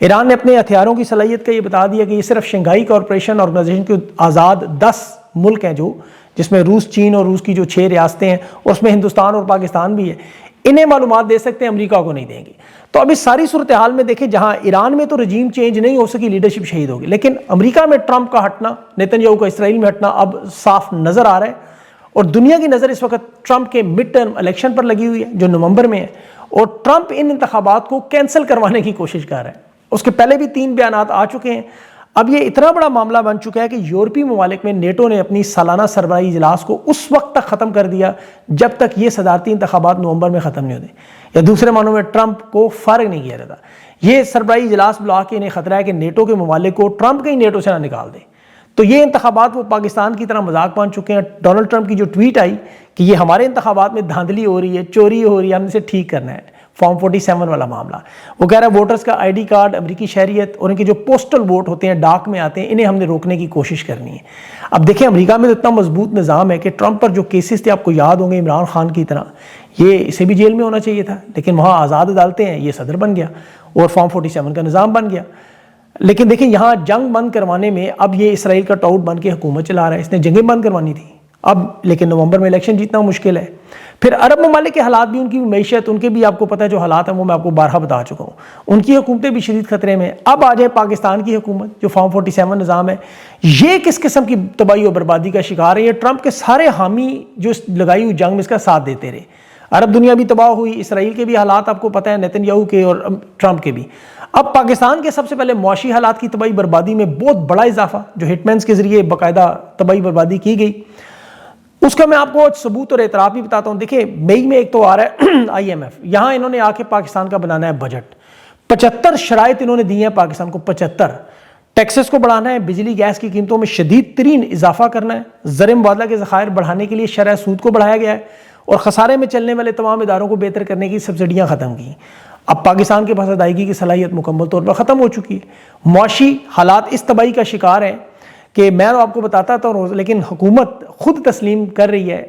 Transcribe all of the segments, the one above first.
ایران نے اپنے ہتھیاروں کی صلاحیت کا یہ بتا دیا کہ یہ صرف شنگھائی کارپوریشن آرگنائزیشن کے آزاد 10 ملک ہیں جس میں روس، چین اور روس کی جو 6 ریاستیں ہیں، اور اس میں ہندوستان اور پاکستان بھی ہے، انہیں معلومات دے سکتے ہیں، امریکہ کو نہیں دیں گے۔ تو اب اس ساری صورتحال میں دیکھیں، جہاں ایران میں تو رجیم چینج نہیں ہو سکی، لیڈرشپ شہید ہوگی، لیکن امریکہ میں ٹرمپ کا ہٹنا، نیتن یاہو کا اسرائیل میں ہٹنا اب صاف نظر آ رہا ہے، اور دنیا کی نظر اس وقت ٹرمپ کے مڈ ٹرم الیکشن پر لگی ہوئی ہے جو نومبر میں ہے، اور ٹرمپ ان انتخابات کو کینسل کروانے کی کوشش کر رہا ہے۔ اس کے پہلے بھی 3 بیانات آ چکے ہیں۔ اب یہ اتنا بڑا معاملہ بن چکا ہے کہ یورپی ممالک میں نیٹو نے اپنی سالانہ سربراہی اجلاس کو اس وقت تک ختم کر دیا جب تک یہ صدارتی انتخابات نومبر میں ختم نہیں ہوتے، یا دوسرے معنوں میں ٹرمپ کو فرق نہیں کیا رہتا۔ یہ سربراہی اجلاس بلا کے انہیں خطرہ ہے کہ نیٹو کے ممالک کو ٹرمپ کہیں نیٹو سے نہ نکال دے۔ تو یہ انتخابات وہ پاکستان کی طرح مذاق بن چکے ہیں۔ ڈونلڈ ٹرمپ کی جو ٹویٹ آئی کہ یہ ہمارے انتخابات میں دھاندلی ہو رہی ہے، چوری ہو رہی ہے، ہم اسے ٹھیک کرنا ہے، فارم 47 والا معاملہ، وہ کہہ رہا ہے ووٹرز کا آئی ڈی کارڈ، امریکی شہریت اور ان کے جو پوسٹل ووٹ ہوتے ہیں، ڈاک میں آتے ہیں، انہیں ہم نے روکنے کی کوشش کرنی ہے۔ اب دیکھیں، امریکہ میں تو اتنا مضبوط نظام ہے کہ ٹرمپ پر جو کیسز تھے، آپ کو یاد ہوں گے، عمران خان کی طرح، یہ اسے بھی جیل میں ہونا چاہیے تھا، لیکن وہاں آزاد عدالتیں ہیں، یہ صدر بن گیا اور فارم 47 کا نظام بن گیا۔ لیکن دیکھیں، یہاں جنگ بند کروانے میں اب یہ اسرائیل کا ٹاؤٹ بن کے حکومت چلا رہا ہے، اس نے جنگیں بند کروانی تھی اب، لیکن نومبر میں الیکشن جیتنا مشکل ہے۔ پھر عرب ممالک کے حالات بھی، ان کی معیشت، ان کے بھی آپ کو پتہ ہے جو حالات ہیں، وہ میں آپ کو بارہا بتا چکا ہوں، ان کی حکومتیں بھی شدید خطرے میں۔ اب آ جائے پاکستان کی حکومت جو فارم 47 نظام ہے، یہ کس قسم کی تباہی و بربادی کا شکار ہے۔ یہ ٹرمپ کے سارے حامی جو لگائی ہوئی جنگ میں اس کا ساتھ دیتے رہے، عرب دنیا بھی تباہ ہوئی، اسرائیل کے بھی حالات آپ کو پتہ ہے، نیتن یاہو کے اور ٹرمپ کے بھی۔ اب پاکستان کے سب سے پہلے معاشی حالات کی تباہی بربادی میں بہت بڑا اضافہ جو ہٹ مینز کے ذریعے باقاعدہ تباہی بربادی کی گئی، اس کا میں آپ کو ثبوت اور اعتراف بھی بتاتا ہوں۔ دیکھیں، مئی میں ایک تو آ رہا ہے IMF، یہاں انہوں نے آ کے پاکستان کا بنانا ہے بجٹ، 75 شرائط انہوں نے دی ہیں پاکستان کو، 75 ٹیکسز کو بڑھانا ہے، بجلی گیس کی قیمتوں میں شدید ترین اضافہ کرنا ہے، زر مبادلہ کے ذخائر بڑھانے کے لیے شرح سود کو بڑھایا گیا ہے، اور خسارے میں چلنے والے تمام اداروں کو بہتر کرنے کی سبسڈیاں ختم کی۔ اب پاکستان کے پاس ادائیگی کی صلاحیت مکمل طور پر ختم ہو چکی ہے۔ معاشی حالات اس تباہی کا شکار ہیں کہ میں تو آپ کو بتاتا تھا روز، لیکن حکومت خود تسلیم کر رہی ہے۔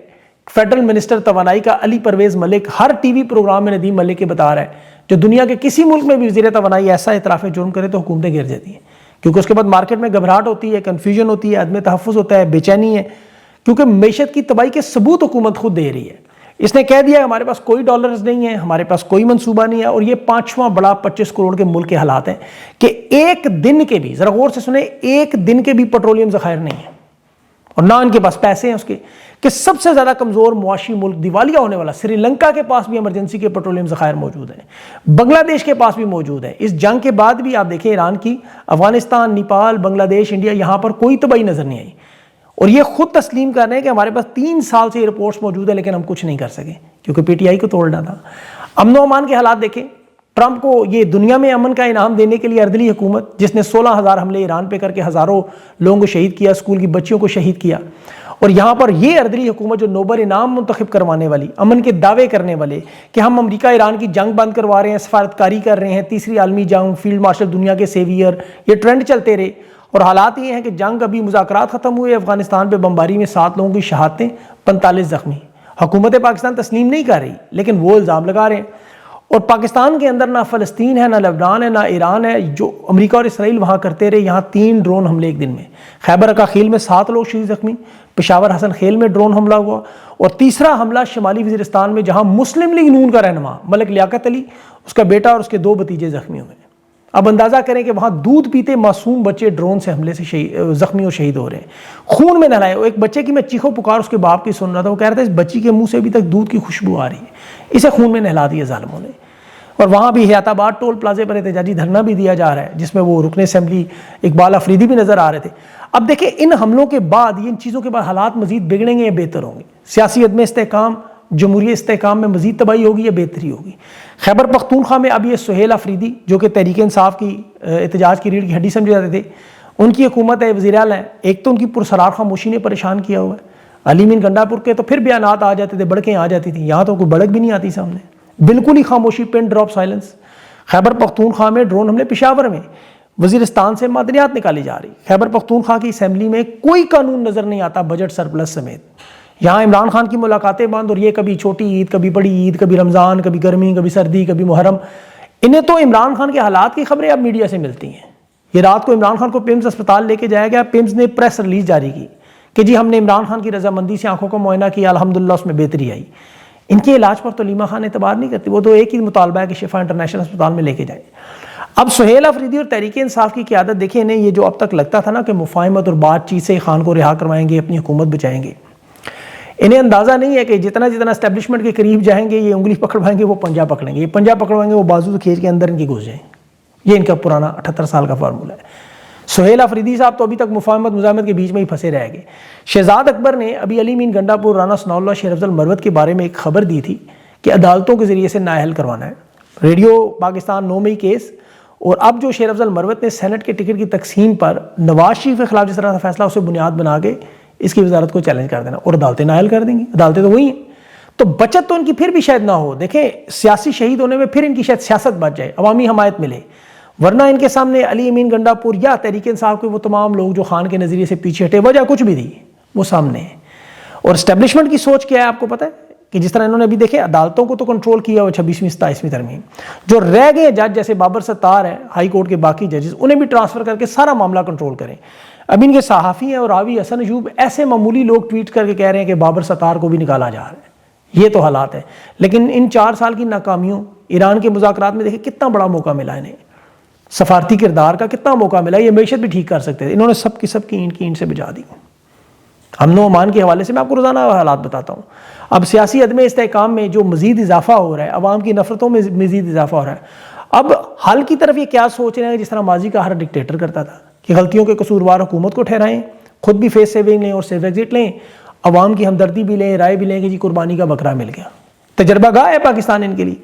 فیڈرل منسٹر توانائی کا علی پرویز ملک ہر ٹی وی پروگرام میں ندیم ملک کے بتا رہا ہے، جو دنیا کے کسی ملک میں بھی وزیر توانائی ایسا اعتراف جرم کرے تو حکومتیں گر جاتی ہیں، کیونکہ اس کے بعد مارکیٹ میں گھبراہٹ ہوتی ہے، کنفیوژن ہوتی ہے، عدم تحفظ ہوتا ہے، بے چینی ہے، کیونکہ معیشت کی تباہی کے ثبوت حکومت خود دے رہی ہے۔ اس نے کہہ دیا ہمارے پاس کوئی ڈالرز نہیں ہے، ہمارے پاس کوئی منصوبہ نہیں ہے، اور یہ 5واں بڑا 25 کروڑ کے ملک کے حالات ہیں کہ ایک دن کے بھی، ذرا غور سے سنیں، ایک دن کے بھی پیٹرولیم ذخائر نہیں ہیں، اور نہ ان کے پاس پیسے ہیں اس کے، کہ سب سے زیادہ کمزور معاشی ملک دیوالیہ ہونے والا سری لنکا کے پاس بھی ایمرجنسی کے پیٹرولیم ذخائر موجود ہیں، بنگلہ دیش کے پاس بھی موجود ہے۔ اس جنگ کے بعد بھی آپ دیکھیں ایران کی، افغانستان، نیپال، بنگلہ دیش، انڈیا، یہاں پر کوئی تباہی نظر نہیں آئی، اور یہ خود تسلیم کر رہے ہیں کہ ہمارے پاس 3 سال سے یہ رپورٹس موجود ہیں، لیکن ہم کچھ نہیں کر سکے کیونکہ PTI کو توڑنا تھا۔ امن و امان کے حالات دیکھیں، ٹرمپ کو یہ دنیا میں امن کا انعام دینے کے لیے اردلی حکومت، جس نے 16,000 حملے ایران پہ کر کے ہزاروں لوگوں کو شہید کیا، اسکول کی بچیوں کو شہید کیا، اور یہاں پر یہ اردلی حکومت جو نوبل انعام منتخب کروانے والی، امن کے دعوے کرنے والے کہ ہم امریکہ ایران کی جنگ بند کروا رہے ہیں، سفارتکاری کر رہے ہیں، تیسری عالمی جنگ، فیلڈ مارشل دنیا کے سیویئر، یہ ٹرینڈ چلتے رہے، اور حالات یہ ہیں کہ جنگ ابھی مذاکرات ختم ہوئے، افغانستان پہ بمباری میں 7 لوگوں کی شہادتیں، 45 زخمی۔ حکومت پاکستان تسلیم نہیں کر رہی، لیکن وہ الزام لگا رہے ہیں، اور پاکستان کے اندر نہ فلسطین ہے، نہ لبنان ہے، نہ ایران ہے، جو امریکہ اور اسرائیل وہاں کرتے رہے۔ یہاں 3 ڈرون حملے ایک دن میں، خیبر اکاخیل میں 7 لوگ شدید زخمی، پشاور حسن خیل میں ڈرون حملہ ہوا، اور تیسرا حملہ شمالی وزیرستان میں، جہاں مسلم لیگ نون کا رہنما ملک لیاقت علی، اس کا بیٹا اور اس کے 2 بھتیجے زخمی ہوئے۔ اب اندازہ کریں کہ وہاں دودھ پیتے معصوم بچے ڈرون سے حملے سے زخمی اور شہید ہو رہے ہیں، خون میں نہلائے۔ ایک بچے کی میں چیخو پکار اس کے باپ کی سن رہا تھا، وہ کہہ رہا تھا اس بچی کے منہ سے ابھی تک دودھ کی خوشبو آ رہی ہے، اسے خون میں نہلا دیا ظالموں نے۔ اور وہاں بھی حیات آباد ٹول پلازے پر احتجاجی دھرنا بھی دیا جا رہا ہے، جس میں وہ رکن اسمبلی اقبال افریدی بھی نظر آ رہے تھے۔ اب دیکھیں، ان حملوں کے بعد، ان چیزوں کے بعد حالات مزید بگڑیں گے یا بہتر ہوں گے؟ سیاسی عدم استحکام، جمہوری استحکام میں مزید تباہی ہوگی یا بہتری ہوگی؟ خیبر پختونخوا میں اب یہ سہیل افریدی، جو کہ تحریک انصاف کی احتجاج کی ریڑھ کی ہڈی سمجھے جاتے تھے، ان کی حکومت ہے، وزیر اعلیٰ ہیں، ایک تو ان کی پرسرار خاموشی نے پریشان کیا ہوا ہے۔ علی مین گنڈا پور کے تو پھر بیانات آ جاتے تھے، بڑکیں آ جاتی تھیں، یہاں تو کوئی بڑک بھی نہیں آتی سامنے، بالکل ہی خاموشی، pin drop silence. Khyber Pakhtunkhwa میں ڈرون حملے، پشاور میں وزیرستان سے معدنیات نکالی جا رہی، خیبر پختونخوا کی اسمبلی میں کوئی قانون نظر نہیں آتا بجٹ سرپلس سمیت، یہاں عمران خان کی ملاقاتیں بند، اور یہ کبھی چھوٹی عید، کبھی بڑی عید، کبھی رمضان، کبھی گرمی، کبھی سردی، کبھی محرم، انہیں تو عمران خان کے حالات کی خبریں اب میڈیا سے ملتی ہیں. یہ رات کو عمران خان کو پیمز اسپتال لے کے جایا گیا. پیمز نے پریس ریلیز جاری کی کہ جی ہم نے عمران خان کی رضامندی سے آنکھوں کا معائنہ کیا, الحمدللہ اس میں بہتری آئی. ان کے علاج پر تو علیمہ خان اعتبار نہیں کرتی, وہ تو ایک ہی مطالبہ ہے کہ شفا انٹرنیشنل اسپتال میں لے کے جائیں. اب سہیل آفریدی اور تحریک انصاف کی قیادت دیکھیں, انہیں یہ جو اب تک لگتا تھا نا کہ مفاہمت اور بات چیت سے خان کو رہا کروائیں گے, اپنی حکومت بچائیں گے, انہیں اندازہ نہیں ہے کہ جتنا اسٹیبلشمنٹ کے قریب جائیں گے یہ انگلی پکڑوائیں گے, وہ پنجہ پکڑیں گے, یہ پنجہ پکڑوائیں گے, وہ بازو کھینچ کے اندر ان کی گھس جائیں. یہ ان کا پرانا 78 سال کا فارمولہ ہے. سہیل آفریدی صاحب تو ابھی تک مفاہمت مزاحمت کے بیچ میں ہی پھنسے رہ گئے. شہزاد اکبر نے ابھی علی مین گنڈا پور, رانا ثناء اللہ, شیر افضل مروت کے بارے میں ایک خبر دی تھی کہ عدالتوں کے ذریعے سے نااہل کروانا ہے. ریڈیو پاکستان 9 مئی کیس, اور اب جو شیر افضل مروت نے سینٹ کے ٹکٹ کی تقسیم پر نواز شریف کے خلاف جس طرح کا فیصلہ اسے بنیاد بنا کے اس کی وزارت کو چیلنج کر دینا, اور عدالتیں نااہل کر دیں گی. عدالتیں تو وہی ہیں, تو بچت تو ان کی پھر بھی شاید نہ ہو. دیکھیں سیاسی شہید ہونے میں پھر ان کی شاید سیاست بچ جائے, عوامی حمایت ملے, ورنہ ان کے سامنے علی امین گنڈا پور یا تحریک انصاف کے وہ تمام لوگ جو خان کے نظریے سے پیچھے ہٹے, وجہ کچھ بھی دی, وہ سامنے ہے. اور اسٹیبلشمنٹ کی سوچ کیا ہے آپ کو پتہ ہے کہ جس طرح انہوں نے ابھی دیکھے عدالتوں کو تو کنٹرول کیا ہوا 26ویں 27ویں ترمیم, جو رہ گئے جج جیسے بابر ستار ہے, ہائی کورٹ کے باقی ججز, انہیں بھی ٹرانسفر کر کے سارا معاملہ کنٹرول کریں. اب ان کے صحافی ہیں اور راوی حسن ایوب ایسے معمولی لوگ ٹویٹ کر کے کہہ رہے ہیں کہ بابر ستار کو بھی نکالا جا رہا ہے. یہ تو حالات ہیں. لیکن ان 4 سال کی ناکامیوں, ایران کے مذاکرات میں دیکھیں کتنا بڑا موقع ملا انہیں, سفارتی کردار کا کتنا موقع ملا, یہ معیشت بھی ٹھیک کر سکتے تھے, انہوں نے سب کی اینٹ سے بجا دی. امن و امان کے حوالے سے میں آپ کو روزانہ حالات بتاتا ہوں. اب سیاسی عدم استحکام میں جو مزید اضافہ ہو رہا ہے, عوام کی نفرتوں میں مزید اضافہ ہو رہا ہے. اب حل کی طرف یہ کیا سوچ رہے ہیں, جس طرح ماضی کا ہر ڈکٹیٹر کرتا تھا کہ غلطیوں کے قصوروار حکومت کو ٹھہرائیں, خود بھی فیس سیونگ لیں اور سیف ایگزٹ لیں, عوام کی ہمدردی بھی لیں, رائے بھی لیں کہ جی قربانی کا بکرا مل گیا. تجربہ گاہ ہے پاکستان ان کے لیے.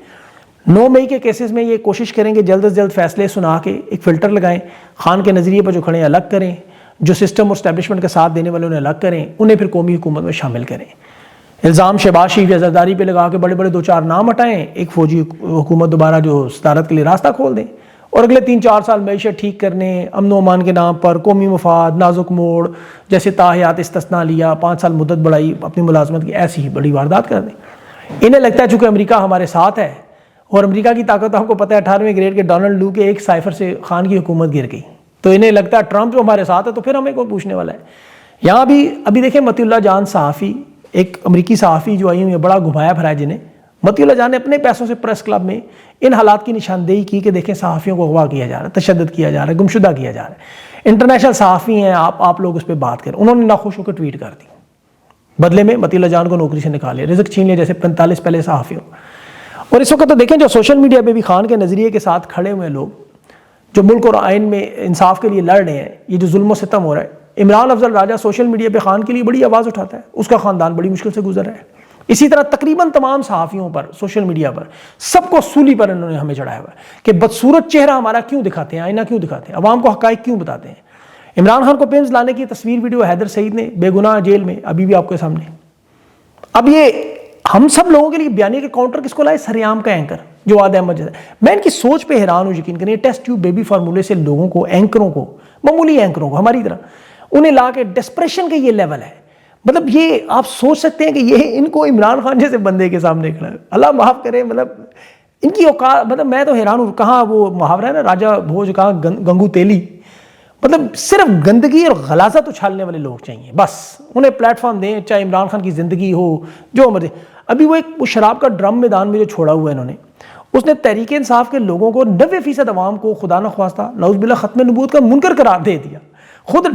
9 مئی کے کیسز میں یہ کوشش کریں کہ جلد از جلد فیصلے سنا کے ایک فلٹر لگائیں, خان کے نظریے پر جو کھڑے ہیں الگ کریں, جو سسٹم اور اسٹیبلشمنٹ کا ساتھ دینے والے انہیں الگ کریں, انہیں پھر قومی حکومت میں شامل کریں. الزام شہباز شریف یا زرداری پہ لگا کے بڑے بڑے 2-4 نام ہٹائیں, ایک فوجی حکومت دوبارہ جو صدارت کے لیے راستہ کھول دیں, اور اگلے 3-4 سال معیشت ٹھیک کرنے, امن و امان کے نام پر قومی مفاد, نازک موڑ جیسے تاحیات استثناء لیا, 5 سال مدت بڑھائی اپنی ملازمت کی, ایسی ہی بڑی واردات کر دیں. انہیں لگتا ہے چونکہ امریکہ ہمارے ساتھ ہے, اور امریکہ کی طاقت آپ کو پتہ ہے 18ویں گریڈ کے ڈونلڈ لو کے ایک سائفر سے خان کی حکومت گر گئی, تو انہیں لگتا ہے ٹرمپ جو ہمارے ساتھ ہے تو پھر ہمیں کوئی پوچھنے والا ہے. یہاں بھی ابھی دیکھیں متی اللہ جان صحافی, ایک امریکی صحافی جو آئی ہوئی ہے, بڑا گھمایا پھرایا جنہیں. متی اللہ جان نے اپنے پیسوں سے پریس کلب میں ان حالات کی نشاندہی کی کہ دیکھیں صحافیوں کو اغوا کیا جا رہا ہے, تشدد کیا جا رہا ہے, گمشدہ کیا جا رہا ہے, انٹرنیشنل صحافی ہیں آپ لوگ اس پہ بات کریں. انہوں نے ناخوش ہو کے ٹویٹ کر دی, بدلے میں متی اللہ جان کو نوکری سے نکالے, رزق چھین لیا جیسے 45 پہلے صحافیوں. اور اس وقت تو دیکھیں جو سوشل میڈیا پہ بھی خان کے نظریے کے ساتھ کھڑے ہوئے لوگ جو ملک اور آئین میں انصاف کے لیے لڑ رہے ہیں, یہ جو ظلم و ستم ہو رہا ہے, عمران افضل راجہ سوشل میڈیا پہ خان کے لیے بڑی آواز اٹھاتا ہے, اس کا خاندان بڑی مشکل سے گزر رہا ہے. اسی طرح تقریباً تمام صحافیوں پر سوشل میڈیا پر سب کو سولی پر انہوں نے ہمیں چڑھایا ہوا ہے کہ بدصورت چہرہ ہمارا کیوں دکھاتے ہیں, آئینہ کیوں دکھاتے ہیں, عوام کو حقائق کیوں بتاتے ہیں. عمران خان کو پیمز لانے کی تصویر ویڈیو حیدر سعید نے بے گناہ جیل میں ابھی بھی آپ کے سامنے. اب یہ ہم سب لوگوں کے لیے بیانیے کے کاؤنٹر کس کو لائے, سریام کا اینکر جواد احمد جیسا. میں ان کی سوچ پہ حیران ہوں, یقین کریں, ٹیسٹ ٹیوب بیبی فارمولے سے لوگوں کو, اینکروں کو, معمولی اینکروں کو ہماری طرح, انہیں لا کے ڈسپریشن کا یہ لیول ہے. مطلب یہ آپ سوچ سکتے ہیں کہ یہ ان کو عمران خان جیسے بندے کے سامنے کھڑا ہے, اللہ معاف کرے, مطلب ان کی اوقات, مطلب میں تو حیران ہوں. کہاں وہ محاورہ ہے نا, راجہ بھوج کہاں گنگو تیلی, مطلب صرف گندگی اور غلاظت اچھالنے والے لوگ چاہیے بس, انہیں پلیٹ فارم دیں, چاہے عمران خان کی زندگی ہو جو مرضی. ابھی وہ ایک شراب کا ڈرم میدان میں جو چھوڑا ہوا ہے انہوں نے, اس نے تحریک انصاف کے لوگوں کو 90% عوام کو خدا نخواستہ نعوذ باللہ ختم نبوت کا منکر قرار دے دیا. خود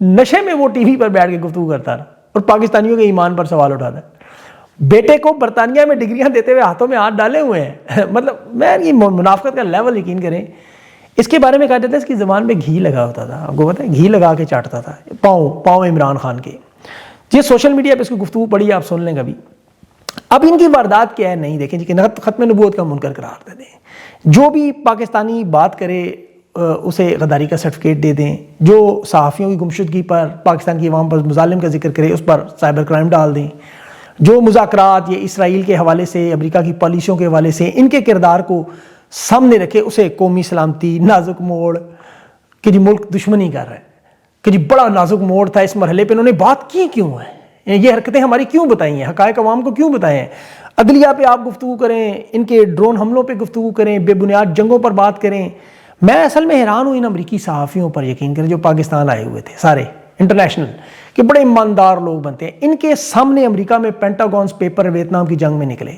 نشے میں وہ ٹی وی پر بیٹھ کے گفتگو کرتا رہا اور پاکستانیوں کے ایمان پر سوال اٹھاتا ہے. بیٹے کو برطانیہ میں ڈگریاں دیتے ہوئے ہاتھوں میں ہاتھ ڈالے ہوئے ہیں. مطلب میں یہ منافقت کا لیول یقین کریں. اس کے بارے میں کہا جاتا ہے اس کی زبان میں گھی لگا ہوتا تھا, آپ کو پتہ ہے, گھی لگا کے چاٹتا تھا پاؤں عمران خان کے. یہ سوشل میڈیا پہ اس کی گفتگو پڑھی, آپ سن لیں کبھی. اب ان کی واردات کیا ہے, نہیں دیکھیں جی کہ ختم نبوت کا منکر قرار دے دیں, جو بھی پاکستانی بات کرے اسے غداری کا سرٹیفکیٹ دے دیں, جو صحافیوں کی گمشدگی پر, پاکستان کی عوام پر مظالم کا ذکر کرے اس پر سائبر کرائم ڈال دیں, جو مذاکرات یہ اسرائیل کے حوالے سے, امریکہ کی پالیسیوں کے حوالے سے ان کے کردار کو سامنے رکھے, اسے قومی سلامتی, نازک موڑ کہ جی ملک دشمنی کر رہا ہے, کہ جی بڑا نازک موڑ تھا اس مرحلے پہ, انہوں نے بات کی کیوں ہے, یہ حرکتیں ہماری کیوں بتائی ہیں, حقائق عوام کو کیوں بتائے ہیں. عدلیہ پہ آپ گفتگو کریں، ان کے ڈرون حملوں پہ گفتگو کریں، بے بنیاد جنگوں پر بات کریں. میں اصل میں حیران ہوں ان امریکی صحافیوں پر، یقین کریں جو پاکستان آئے ہوئے تھے سارے انٹرنیشنل، کہ بڑے ایماندار لوگ بنتے ہیں. ان کے سامنے امریکہ میں پینٹاگونز پیپر ویتنام کی جنگ میں نکلے،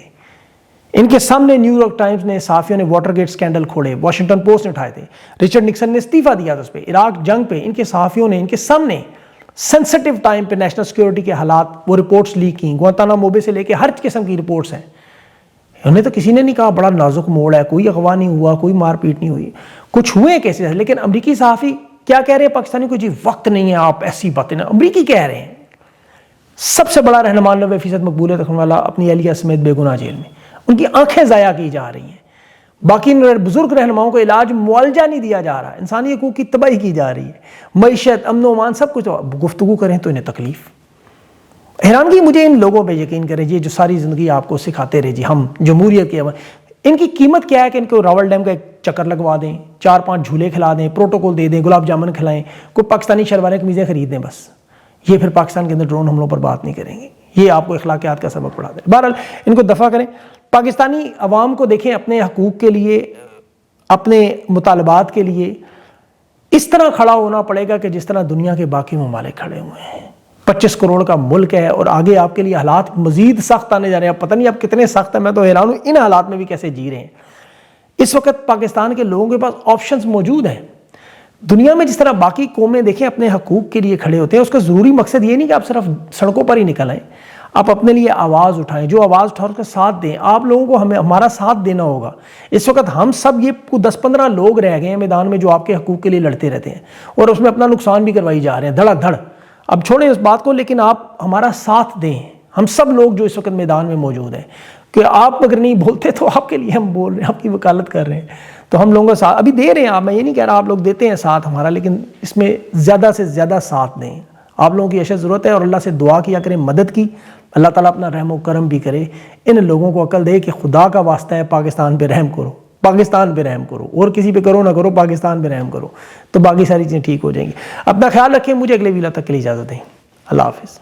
ان کے سامنے نیو یارک ٹائمز نے صحافیوں نے واٹر گیٹ سکینڈل کھولے، واشنگٹن پوسٹ نے اٹھائے تھے، رچرڈ نکسن نے استعفیٰ دیا تھا اس پہ، عراق جنگ پہ ان کے صحافیوں نے ان کے سامنے سینسٹیو ٹائم پہ نیشنل سیکیورٹی کے حالات وہ رپورٹس لیک کی، گوانتانامو بے سے لے کے ہر قسم کی رپورٹس ہیں. انہیں تو کسی نے نہیں کہا بڑا نازک موڑ ہے، کوئی اغوا نہیں ہوا، کوئی مار پیٹ نہیں ہوئی، کچھ ہوئے کیسے. لیکن امریکی صحافی کیا کہہ رہے ہیں پاکستانی کو؟ جی وقت نہیں ہے آپ ایسی باتیں نہ. امریکی کہہ رہے ہیں سب سے بڑا رہنما 90% مقبولیت رکھنے والا اپنی اہلیہ سمیت بے گناہ جیل میں، ان کی آنکھیں ضائع کی جا رہی ہیں. باقی بزرگ رہنماؤں کو علاج معالجہ نہیں دیا جا رہا، انسانی حقوق کی تباہی کی جا رہی ہے، معیشت، امن و امان سب کچھ. گفتگو کریں تو انہیں تکلیف. حیرانگی مجھے ان لوگوں پہ، یقین کریں یہ جو ساری زندگی آپ کو سکھاتے رہے جی ہم جمہوریت کے، ان کی قیمت کیا ہے کہ ان کو راول ڈیم کا ایک چکر لگوا دیں، 4-5 جھولے کھلا دیں، پروٹوکول دے دیں، گلاب جامن کھلائیں، کوئی پاکستانی شلواریں قمیضیں خرید دیں بس. یہ پھر پاکستان کے اندر ڈرون حملوں پر بات نہیں کریں گے، یہ آپ کو اخلاقیات کا سبق پڑھا دیں. بہرحال ان کو دفع کریں. پاکستانی عوام کو دیکھیں اپنے حقوق کے لیے، اپنے مطالبات کے لیے اس طرح کھڑا ہونا پڑے گا کہ جس طرح دنیا کے باقی ممالک کھڑے ہوئے ہیں. 25 کروڑ کا ملک ہے اور آگے آپ کے لیے حالات مزید سخت آنے جا رہے ہیں. پتہ نہیں اب کتنے سخت ہیں، میں تو حیران ہوں ان حالات میں بھی کیسے جی رہے ہیں. اس وقت پاکستان کے لوگوں کے پاس آپشنز موجود ہیں. دنیا میں جس طرح باقی قومیں دیکھیں اپنے حقوق کے لیے کھڑے ہوتے ہیں، اس کا ضروری مقصد یہ نہیں کہ آپ صرف سڑکوں پر ہی نکل آئیں، آپ اپنے لیے آواز اٹھائیں. جو آواز اٹھا کر ساتھ دیں، آپ لوگوں کو ہمارا ساتھ دینا ہوگا. اس وقت ہم سب یہ 10-15 لوگ رہ گئے ہیں میدان میں جو آپ کے حقوق کے لیے لڑتے رہتے ہیں اور اس میں اپنا نقصان بھی کروائی جا رہے ہیں دھڑا دھڑ. اب چھوڑیں اس بات کو، لیکن آپ ہمارا ساتھ دیں. ہم سب لوگ جو اس وقت میدان میں موجود ہیں، کہ آپ اگر نہیں بولتے تو آپ کے لیے ہم بول رہے ہیں، آپ کی وکالت کر رہے ہیں، تو ہم لوگوں کا ساتھ ابھی دے رہے ہیں. آپ، میں یہ نہیں کہہ رہا آپ لوگ دیتے ہیں ساتھ ہمارا، لیکن اس میں زیادہ سے زیادہ ساتھ دیں. آپ لوگوں کی اشد ضرورت ہے اور اللہ سے دعا کیا کریں مدد کی. اللہ تعالیٰ اپنا رحم و کرم بھی کرے، ان لوگوں کو عقل دے کہ خدا کا واسطہ ہے پاکستان پہ رحم کرو، پاکستان پہ رحم کرو، اور کسی پہ کرو نہ کرو، پاکستان پہ رحم کرو، تو باقی ساری چیزیں ٹھیک ہو جائیں گی. اپنا خیال رکھیں. مجھے اگلے ویلا تک کے لیے اجازت دیں. اللہ حافظ.